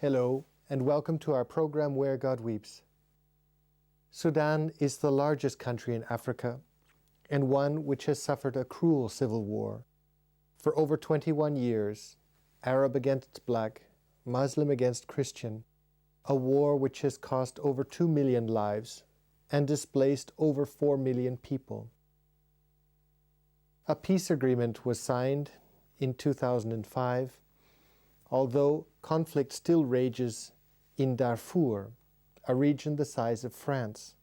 Hello, and welcome to our program Where God Weeps. Sudan is the largest country in Africa, and one which has suffered a cruel civil war. For over 21 years, Arab against Black, Muslim against Christian, a war which has cost over 2 million lives and displaced over 4 million people. A peace agreement was signed in 2005, although conflict still rages in Darfur, a region the size of France.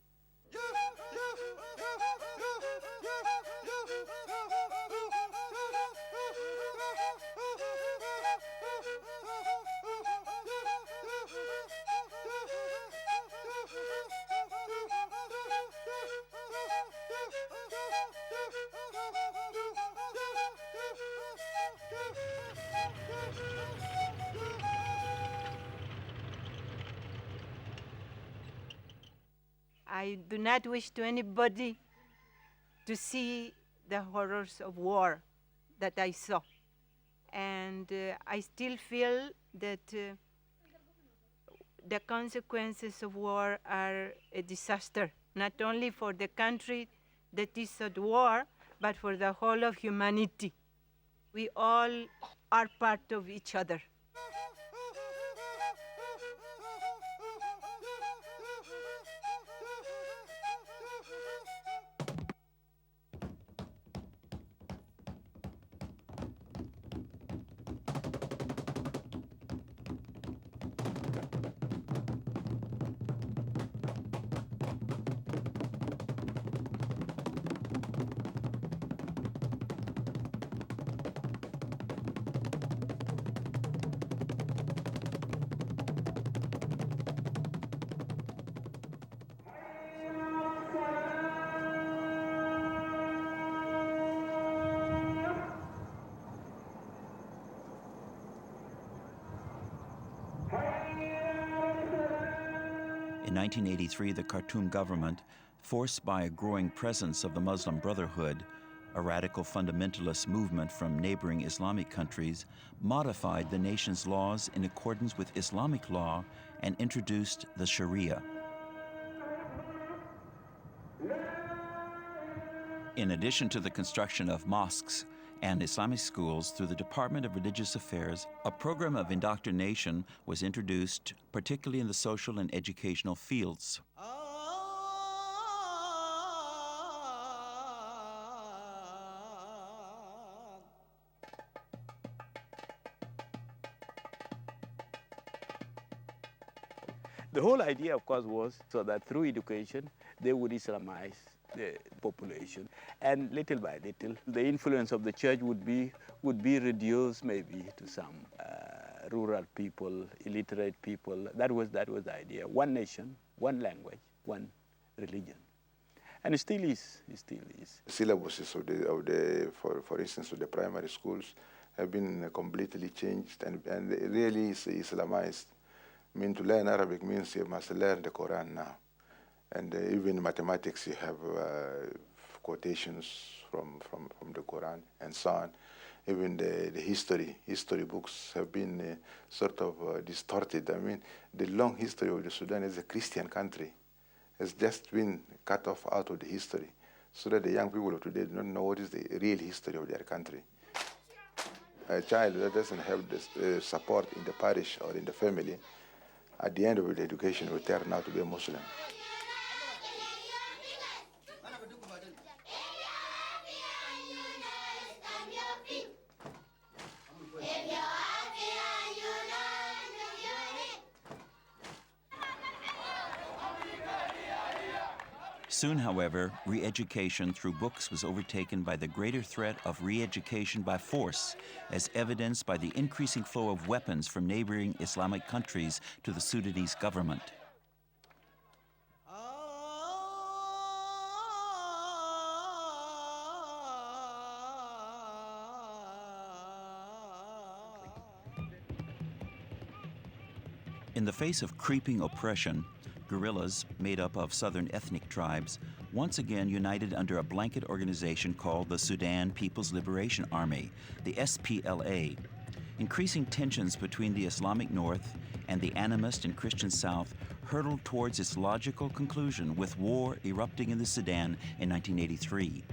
I do not wish to anybody to see the horrors of war that I saw. And I still feel that the consequences of war are a disaster, not only for the country that is at war, but for the whole of humanity. We all are part of each other. In 1983, the Khartoum government, forced by a growing presence of the Muslim Brotherhood, a radical fundamentalist movement from neighboring Islamic countries, modified the nation's laws in accordance with Islamic law and introduced the Sharia. In addition to the construction of mosques and Islamic schools through the Department of Religious Affairs, a program of indoctrination was introduced, particularly in the social and educational fields. The whole idea, of course, was so that through education, they would Islamize the population. And little by little, the influence of the church would be reduced maybe to some rural people, illiterate people. That was the idea. One nation, one language, one religion. And it still is. Syllabuses for instance, of the primary schools have been completely changed and really is Islamized. I mean, to learn Arabic means you must learn the Quran now. And even mathematics, you have quotations from the Quran and so on. Even the history books have been sort of distorted. I mean, the long history of the Sudan as a Christian country has just been cut off out of the history, so that the young people of today do not know what is the real history of their country. A child that doesn't have the support in the parish or in the family, at the end of the education will turn out to be a Muslim. Soon, however, re-education through books was overtaken by the greater threat of re-education by force, as evidenced by the increasing flow of weapons from neighboring Islamic countries to the Sudanese government. In the face of creeping oppression, guerrillas made up of southern ethnic tribes once again united under a blanket organization called the Sudan People's Liberation Army, the SPLA. Increasing tensions between the Islamic North and the animist and Christian South hurtled towards its logical conclusion with war erupting in the Sudan in 1983.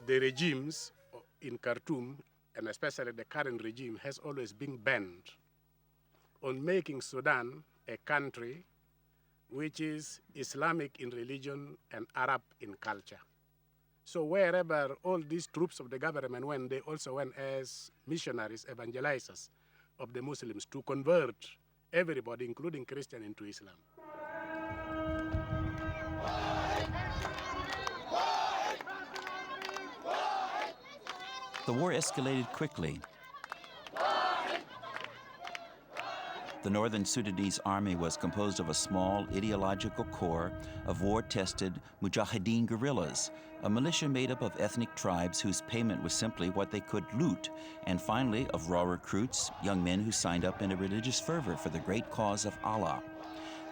The regimes in Khartoum, and especially the current regime, has always been bent on making Sudan a country which is Islamic in religion and Arab in culture. So wherever all these troops of the government went, they also went as missionaries, evangelizers of the Muslims to convert everybody, including Christian, into Islam. The war escalated quickly. The northern Sudanese army was composed of a small ideological corps of war-tested Mujahideen guerrillas, a militia made up of ethnic tribes whose payment was simply what they could loot, and finally of raw recruits, young men who signed up in a religious fervor for the great cause of Allah.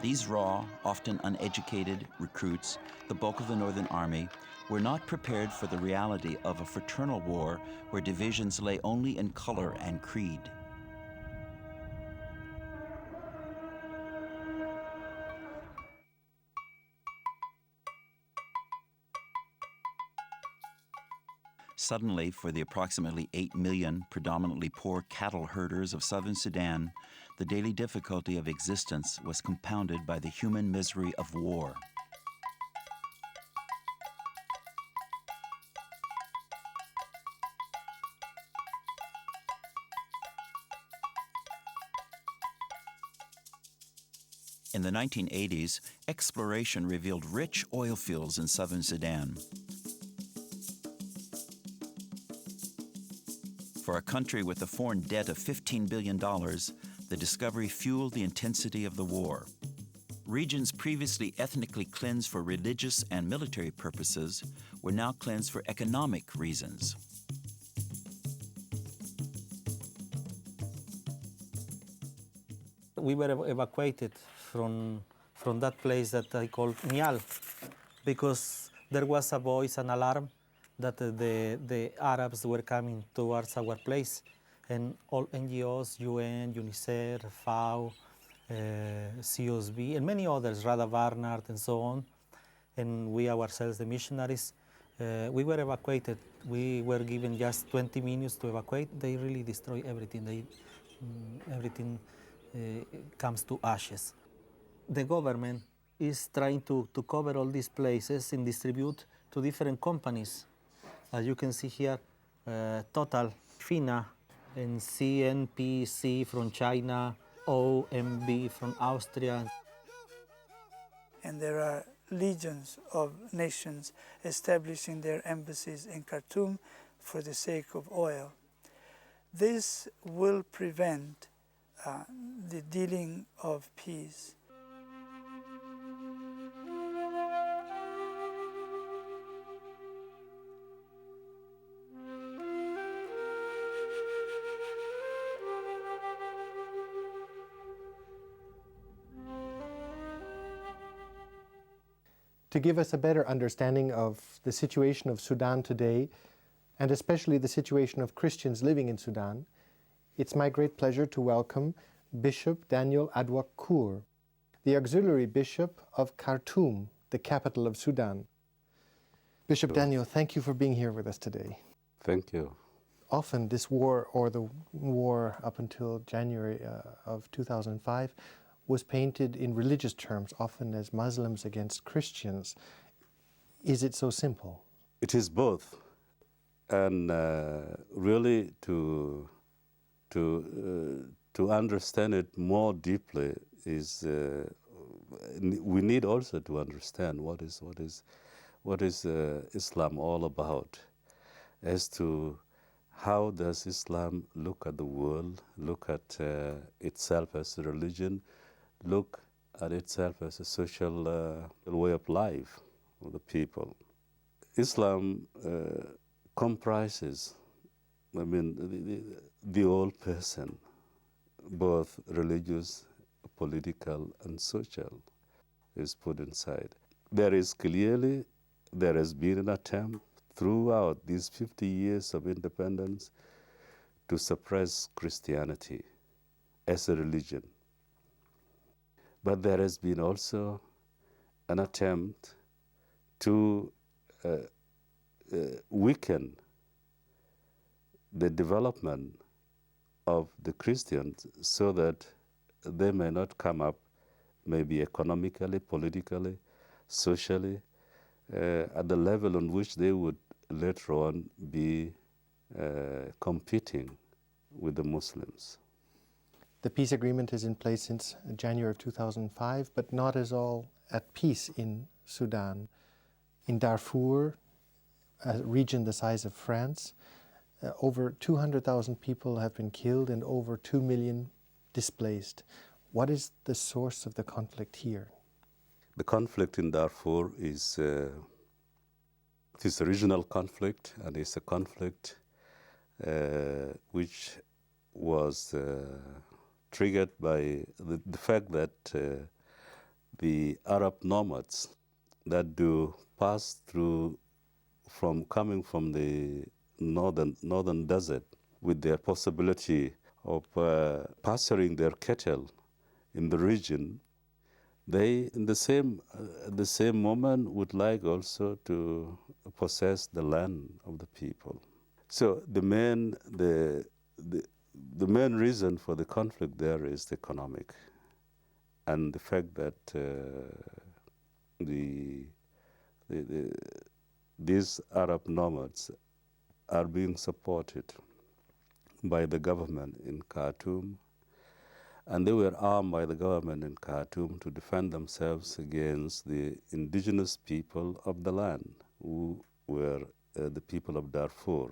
These raw, often uneducated recruits, the bulk of the Northern Army, were not prepared for the reality of a fraternal war where divisions lay only in color and creed. Suddenly, for the approximately 8 million predominantly poor cattle herders of southern Sudan, the daily difficulty of existence was compounded by the human misery of war. In the 1980s, exploration revealed rich oil fields in southern Sudan. For a country with a foreign debt of $15 billion, the discovery fueled the intensity of the war. Regions previously ethnically cleansed for religious and military purposes were now cleansed for economic reasons. We were evacuated from that place that I call Nial, because there was a voice, an alarm, that the Arabs were coming towards our place. And all NGOs, UN, UNICEF, FAO, COSB, and many others, Rada Barnard, and so on, and we ourselves, the missionaries, we were evacuated. We were given just 20 minutes to evacuate. They really destroy everything. Everything comes to ashes. The government is trying to cover all these places and distribute to different companies. As you can see here, Total, FINA, and CNPC from China, OMB from Austria. And there are legions of nations establishing their embassies in Khartoum for the sake of oil. This will prevent the dealing of peace. To give us a better understanding of the situation of Sudan today, and especially the situation of Christians living in Sudan, it's my great pleasure to welcome Bishop Daniel Adwok Kur, the Auxiliary Bishop of Khartoum, the capital of Sudan. Bishop Daniel, thank you for being here with us today. Thank you. Often this war, or the war up until January of 2005, was painted in religious terms, often as Muslims against Christians. Is it so simple? It is both. And really to understand it more deeply is we need also to understand what is Islam all about, as to how does Islam look at the world, look at itself as a religion, look and itself as a social way of life of the people. Islam comprises, the whole person, both religious, political, and social, is put inside. There has been an attempt throughout these 50 years of independence to suppress Christianity as a religion. But there has been also an attempt to weaken the development of the Christians so that they may not come up maybe economically, politically, socially, at the level on which they would later on be competing with the Muslims. The peace agreement is in place since January of 2005, but not as all at peace in Sudan. In Darfur, a region the size of France, over 200,000 people have been killed and over 2 million displaced. What is the source of the conflict here? The conflict in Darfur is a regional conflict, and it's a conflict which was triggered by the fact that the Arab nomads that do pass through coming from the northern desert with their possibility of pasturing their cattle in the region, they in the same moment would like also to possess the land of the people. So the main reason for the conflict there is economic, and the fact that these Arab nomads are being supported by the government in Khartoum, and they were armed by the government in Khartoum to defend themselves against the indigenous people of the land, who were the people of Darfur,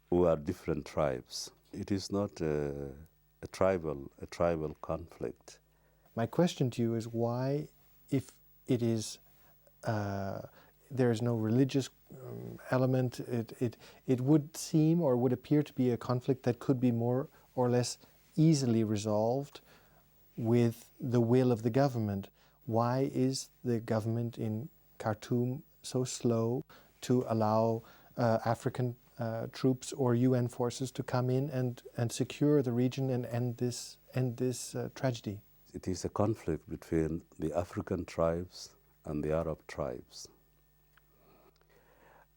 who are different tribes. It is not a tribal conflict. My question to you is why, if it is there is no religious element, it would seem or would appear to be a conflict that could be more or less easily resolved with the will of the government. Why is the government in Khartoum so slow to allow African troops or UN forces to come in and secure the region and end this tragedy? It is a conflict between the African tribes and the Arab tribes.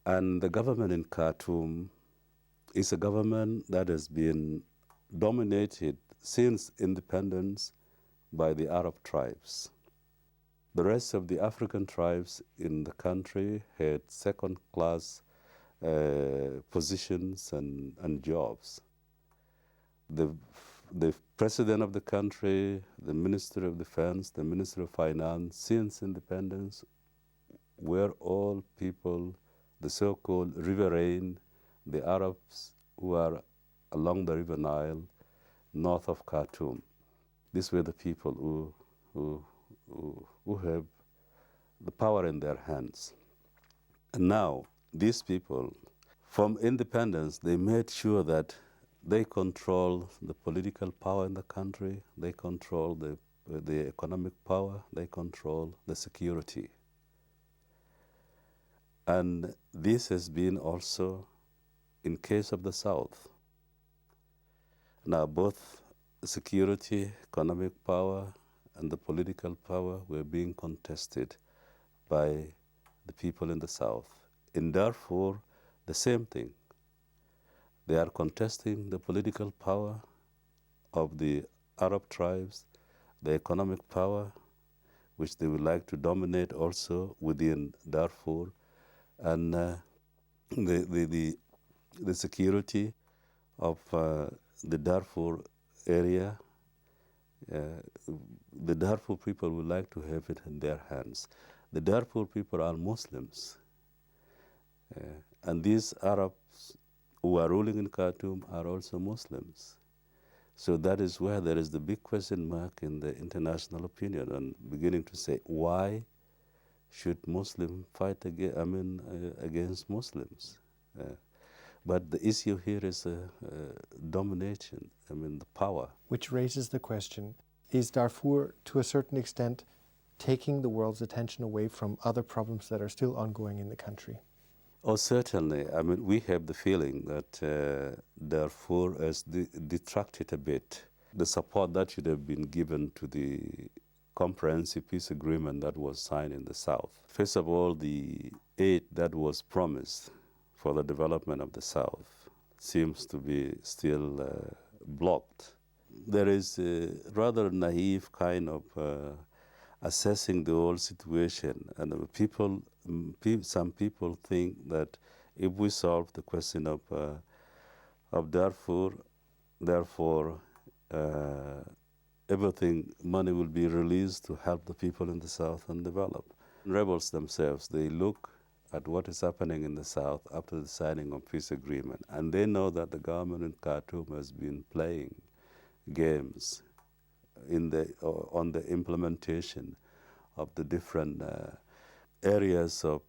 And the government in Khartoum is a government that has been dominated since independence by the Arab tribes. The rest of the African tribes in the country had second-class positions and jobs. The president of the country, the Minister of Defense, the Minister of Finance, since independence, were all people, the so-called riverine, the Arabs who are along the River Nile, north of Khartoum. These were the people who have the power in their hands. And now, these people, from independence, they made sure that they control the political power in the country, they control the economic power, they control the security. And this has been also in case of the South. Now both security, economic power, and the political power were being contested by the people in the South. In Darfur, the same thing. They are contesting the political power of the Arab tribes, the economic power, which they would like to dominate also within Darfur, and the security of the Darfur area. The Darfur people would like to have it in their hands. The Darfur people are Muslims, and these Arabs who are ruling in Khartoum are also Muslims. So that is where there is the big question mark in the international opinion, and beginning to say, why should Muslims fight against Muslims? But the issue here is domination, the power. Which raises the question, is Darfur, to a certain extent, taking the world's attention away from other problems that are still ongoing in the country? Oh, certainly. We have the feeling that Darfur has detracted a bit. The support that should have been given to the comprehensive peace agreement that was signed in the South. First of all, the aid that was promised for the development of the South seems to be still blocked. There is a rather naive kind of assessing the whole situation, and some people think that if we solve the question of Darfur, therefore everything, money will be released to help the people in the South and develop. Rebels themselves, they look at what is happening in the South after the signing of peace agreement, and they know that the government in Khartoum has been playing games on the implementation of the different areas of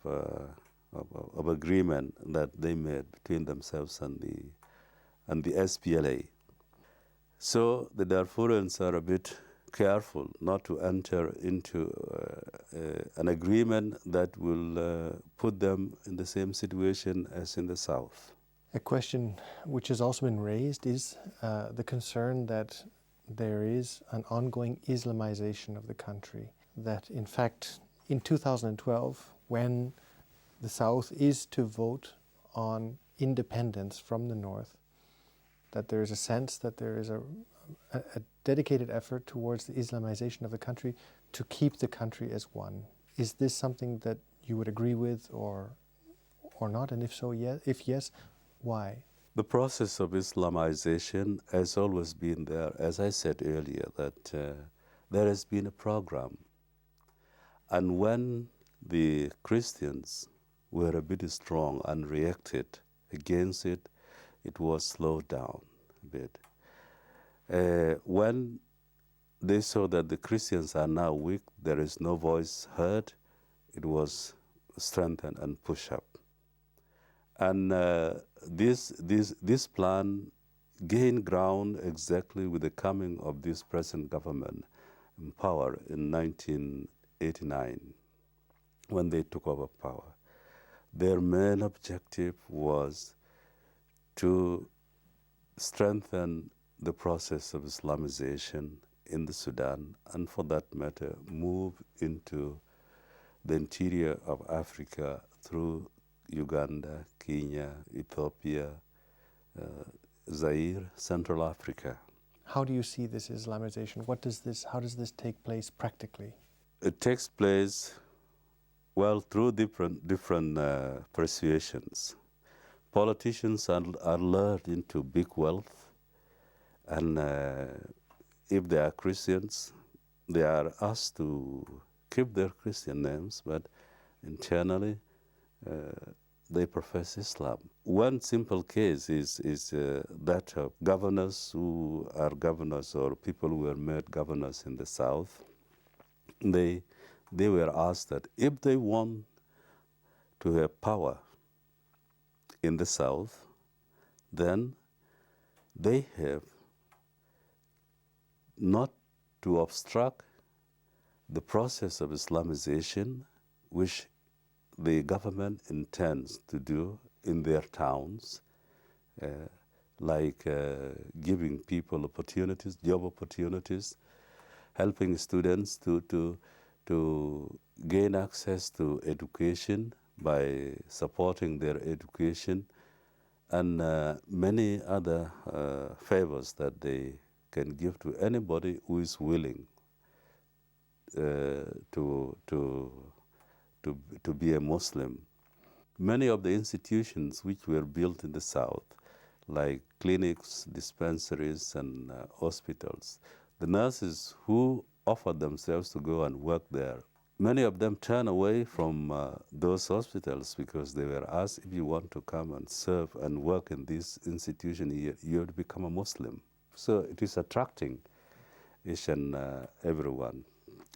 agreement that they made between themselves and the SPLA. So the Darfurians are a bit careful not to enter into an agreement that will put them in the same situation as in the South. A question which has also been raised is the concern that there is an ongoing Islamization of the country. That in fact, in 2012, when the South is to vote on independence from the North, that there is a sense that there is a dedicated effort towards the Islamization of the country to keep the country as one. Is this something that you would agree with or not? And if so, if yes, why? The process of Islamization has always been there. As I said earlier, that there has been a program. And when the Christians were a bit strong and reacted against it, it was slowed down a bit. When they saw that the Christians are now weak, there is no voice heard, it was strengthened and pushed up. And this plan gained ground exactly with the coming of this present government in power in 1989, when they took over power. Their main objective was to strengthen the process of Islamization in the Sudan, and for that matter, move into the interior of Africa through Uganda, Kenya, Ethiopia, Zaire, Central Africa. How do you see this Islamization? How does this take place practically? It takes place, well, through different persuasions. Politicians are lured into big wealth, and if they are Christians, they are asked to keep their Christian names, but internally they profess Islam. One simple case is that of governors who are governors, or people who were made governors in the South. They were asked that if they want to have power in the South, then they have not to obstruct the process of Islamization, which the government intends to do in their towns, like giving people opportunities, job opportunities, helping students to gain access to education by supporting their education, and many other favors that they can give to anybody who is willing to be a Muslim. Many of the institutions which were built in the South, like clinics, dispensaries, and hospitals, the nurses who offered themselves to go and work there, many of them turned away from those hospitals because they were asked, if you want to come and serve and work in this institution, you have to become a Muslim. So it is attracting each and everyone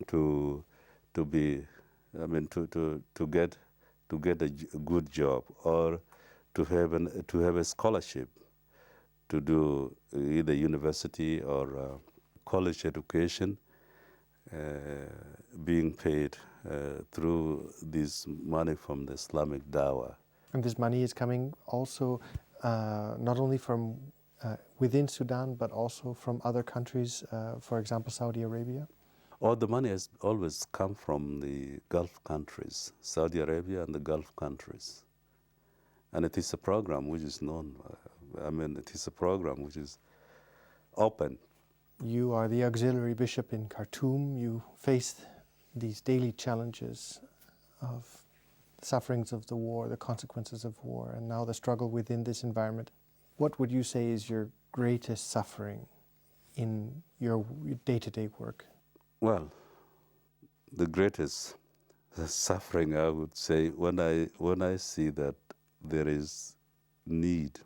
to be, I mean, to get a good job, or to have a scholarship to do either university or college education, being paid through this money from the Islamic Dawah. And this money is coming also not only from within Sudan, but also from other countries, for example, Saudi Arabia? All the money has always come from the Gulf countries, Saudi Arabia and the Gulf countries. And it is a program which is known, it is a program which is open. You are the Auxiliary Bishop in Khartoum. You face these daily challenges of sufferings of the war, the consequences of war, and now the struggle within this environment. What would you say is your greatest suffering in your day-to-day work? Well, the greatest suffering, I would say, when I see that there is need,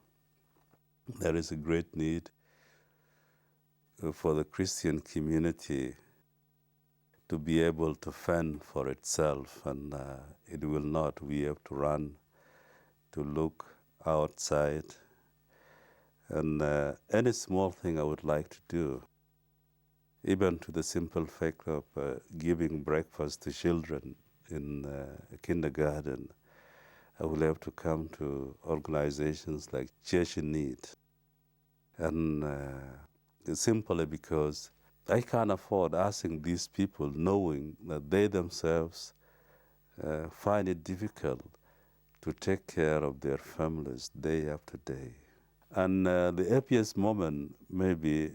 there is a great need for the Christian community to be able to fend for itself, and it will not. We have to run to look outside, and any small thing I would like to do, even to the simple fact of giving breakfast to children in a kindergarten, I will have to come to organizations like Church in Need, and simply because I can't afford asking these people, knowing that they themselves find it difficult to take care of their families day after day. And the happiest moment maybe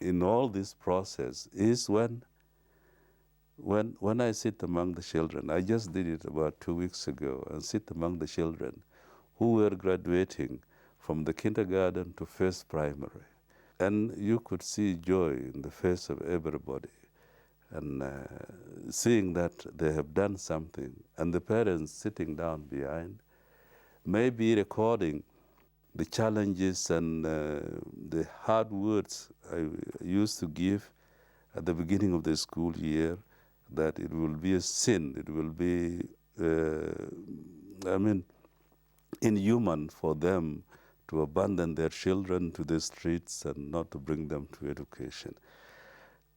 in all this process is when I sit among the children. I just did it about 2 weeks ago, and sit among the children who were graduating from the kindergarten to first primary. And you could see joy in the face of everybody, and seeing that they have done something, and the parents sitting down behind, maybe recording the challenges and the hard words I used to give at the beginning of the school year, that it will be a sin, it will be, inhuman for them to abandon their children to the streets and not to bring them to education.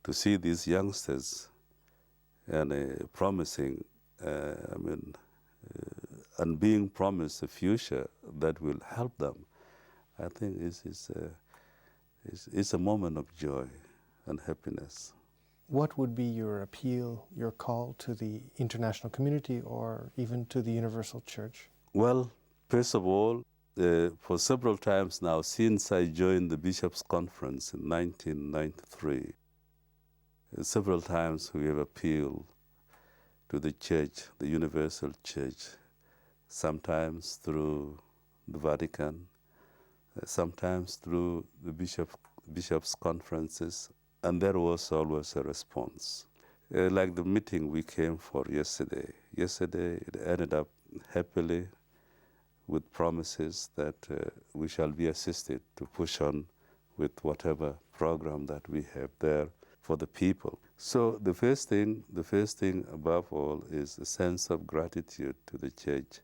To see these youngsters and promising, and being promised a future that will help them, I think is a moment of joy and happiness. What would be your appeal, your call to the international community or even to the Universal Church? Well, first of all, for several times now, since I joined the Bishops' Conference in 1993, several times we have appealed to the Church, the Universal Church, sometimes through the Vatican, sometimes through the Bishops' Conferences, and there was always a response. Like the meeting we came for yesterday. Yesterday it ended up happily with promises that we shall be assisted to push on with whatever program that we have there for the people. So the first thing above all is a sense of gratitude to the Church,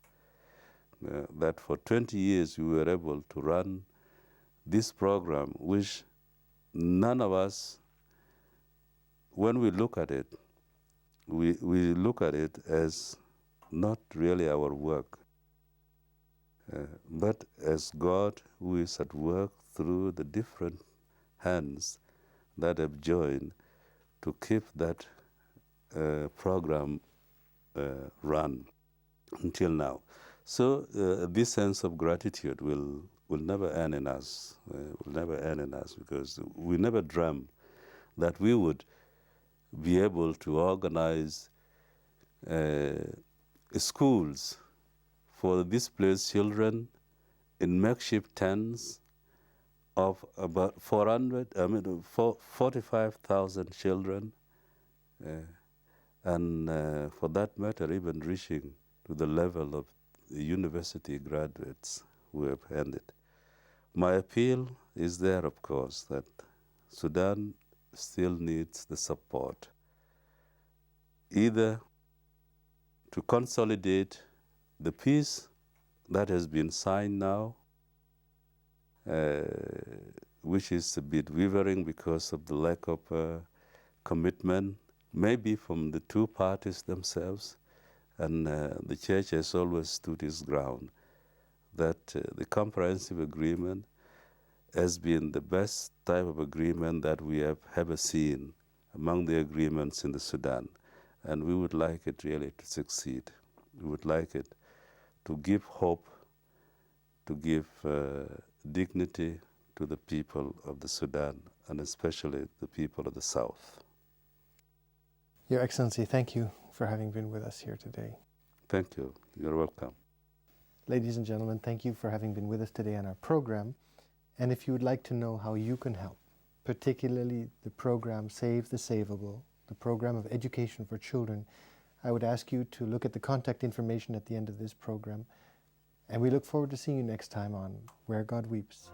that for 20 years we were able to run this program, which none of us, when we look at it, we look at it as not really our work, but as God who is at work through the different hands that have joined to keep that program run until now. So this sense of gratitude will never end in us, because we never dreamt that we would be able to organize schools for displaced children in makeshift tents of about 45,000 children, and for that matter, even reaching to the level of the university graduates who have ended. My appeal is there, of course, that Sudan still needs the support, either to consolidate the peace that has been signed now, which is a bit wavering because of the lack of commitment, maybe from the two parties themselves. And the church has always stood its ground that the comprehensive agreement has been the best type of agreement that we have ever seen among the agreements in the Sudan. And we would like it really to succeed. We would like it to give hope, to give dignity to the people of the Sudan, and especially the people of the South. Your Excellency, thank you for having been with us here today. Thank you. You're welcome. Ladies and gentlemen, thank you for having been with us today on our program. And if you would like to know how you can help, particularly the program Save the Savable, the program of education for children, I would ask you to look at the contact information at the end of this program. And we look forward to seeing you next time on Where God Weeps.